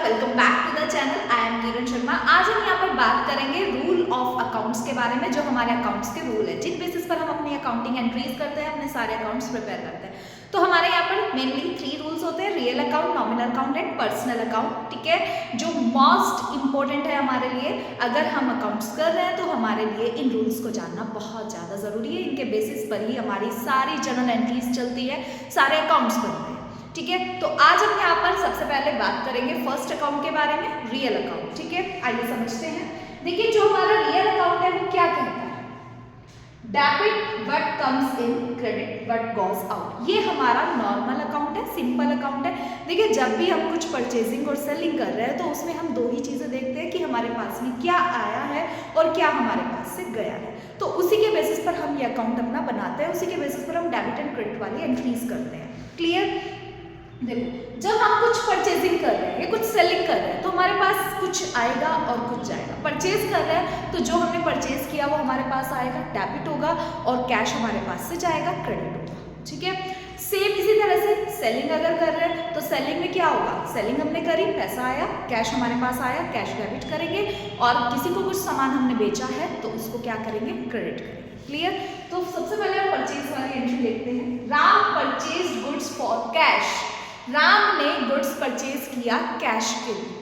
Welcome back to the channel. I am Kiran Sharma. आज हम यहाँ पर बात करेंगे रूल ऑफ अकाउंट्स के बारे में, जो हमारे अकाउंट्स के रूल है, जिन बेसिस पर हम अपनी अकाउंटिंग एंट्रीज करते हैं, अपने सारे अकाउंट्स प्रिपेयर करते हैं। तो हमारे यहाँ पर मेनली 3 रूल्स होते हैं: real account, nominal account and personal account. ठीक है, जो मोस्ट इंपॉर्टेंट है हमारे लिए। अगर हम अकाउंट्स कर रहे हैं तो हमारे लिए इन रूल्स को जानना बहुत ज़्यादा ज़रूरी है। इनके बेसिस पर ही हमारी सारी जर्नल एंट्रीज चलती है, सारे अकाउंट्स बनते हैं। ठीक है, तो आज हम यहाँ पर सबसे पहले बात करेंगे फर्स्ट अकाउंट के बारे में, रियल अकाउंट। ठीक है, आइए समझते हैं। देखिए, जो हमारा रियल अकाउंट है वो क्या कहता है? Debit what comes in, credit what goes out. ये हमारा नॉर्मल अकाउंट है, सिंपल अकाउंट है। देखिए, जब भी हम कुछ परचेजिंग और सेलिंग कर रहे हैं तो उसमें हम 2 ही चीज़ें देखते हैं कि हमारे पास में क्या आया है और क्या हमारे पास से गया है। तो उसी के बेसिस पर हम ये अकाउंट अपना बनाते हैं, उसी के बेसिस पर हम डेबिट एंड क्रेडिट वाली एंट्रीज करते हैं। क्लियर? देखो, जब हम कुछ परचेजिंग कर रहे हैं या कुछ सेलिंग कर रहे हैं तो हमारे पास कुछ आएगा और कुछ जाएगा। परचेज कर रहे हैं तो जो हमने परचेज किया वो हमारे पास आएगा, डेबिट होगा, और कैश हमारे पास से जाएगा, क्रेडिट होगा। ठीक है, सेम इसी तरह से सेलिंग अगर कर रहे हैं तो सेलिंग में क्या होगा? सेलिंग हमने करी, पैसा आया, कैश हमारे पास आया, कैश डेबिट करेंगे, और किसी को कुछ सामान हमने बेचा है तो उसको क्या करेंगे? क्रेडिट करेंगे। क्लियर? तो सबसे पहले हम परचेज वाली एंट्री देखते हैं। Ram purchase goods for cash. Ram ने गुड्स परचेज किया कैश के लिए।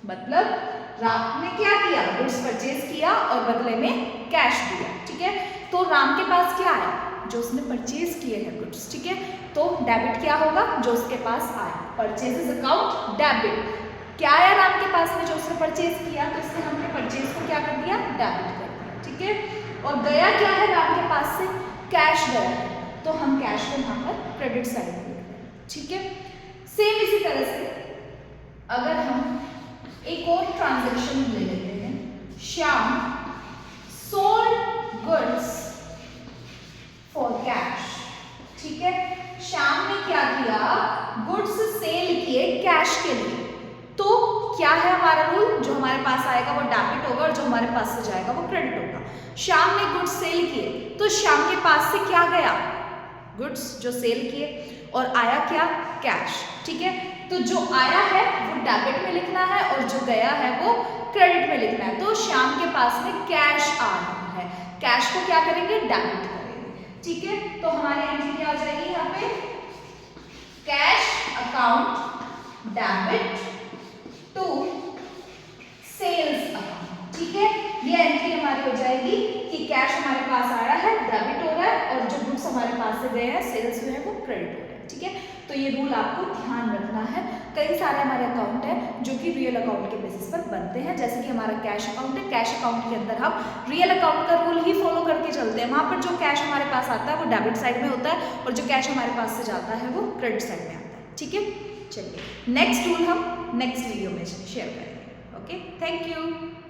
मतलब राम ने क्या किया? गुड्स परचेज किया और बदले में कैश दिया। ठीक है, तो राम के पास क्या आया? जो उसने परचेज किए हैं गुड्स। ठीक है, तो डेबिट क्या होगा? जो उसके पास आया, परचेजेस अकाउंट डेबिट। क्या आया राम के पास में? जो उसने परचेज किया, तो इससे हमने परचेज को क्या कर दिया? डेबिट कर दिया। ठीक है, और गया क्या है राम के पास से? कैश गया है, तो हम कैश को यहाँ पर क्रेडिट साइड में लिख रहे हैं। ठीक है, सेम इसी तरह से अगर हम एक और ट्रांजैक्शन ले लेते हैं। Shyam sold goods for cash. ठीक है, श्याम ने क्या किया? गुड्स सेल किए कैश के लिए। तो क्या है हमारा रूल? जो हमारे पास आएगा वो डेबिट होगा और जो हमारे पास से जाएगा वो क्रेडिट होगा। श्याम ने गुड्स सेल किए, तो श्याम के पास से क्या गया? गुड्स जो सेल किए, और आया क्या? कैश। ठीक है, तो जो आया है वो डेबिट में लिखना है और जो गया है वो क्रेडिट में लिखना है। तो श्याम के पास में कैश आ रहा है, कैश को क्या करेंगे? डेबिट करेंगे। ठीक है, तो हमारी एंट्री क्या हो जाएगी यहाँ पे? Cash account debit to sales account. ठीक है, ये एंट्री हमारी हो जाएगी कि कैश हमारे पास आया है, डेबिट हो रहा है, और जो गुड्स हमारे पास से गए हैं, सेल्स हुए हैं, वो क्रेडिट हो रहा है। ठीक है, तो ये रूल आपको ध्यान रखना है। कई सारे हमारे अकाउंट हैं जो कि रियल अकाउंट के बेसिस पर बनते हैं, जैसे कि हमारा कैश अकाउंट है। कैश अकाउंट के अंदर हम रियल अकाउंट का रूल ही फॉलो करके चलते हैं। वहाँ पर जो कैश हमारे पास आता है वो डेबिट साइड में होता है, और जो कैश हमारे पास से जाता है वो क्रेडिट साइड में आता है। ठीक है, चलिए नेक्स्ट रूल हम नेक्स्ट वीडियो में शेयर करेंगे। Okay, thank you.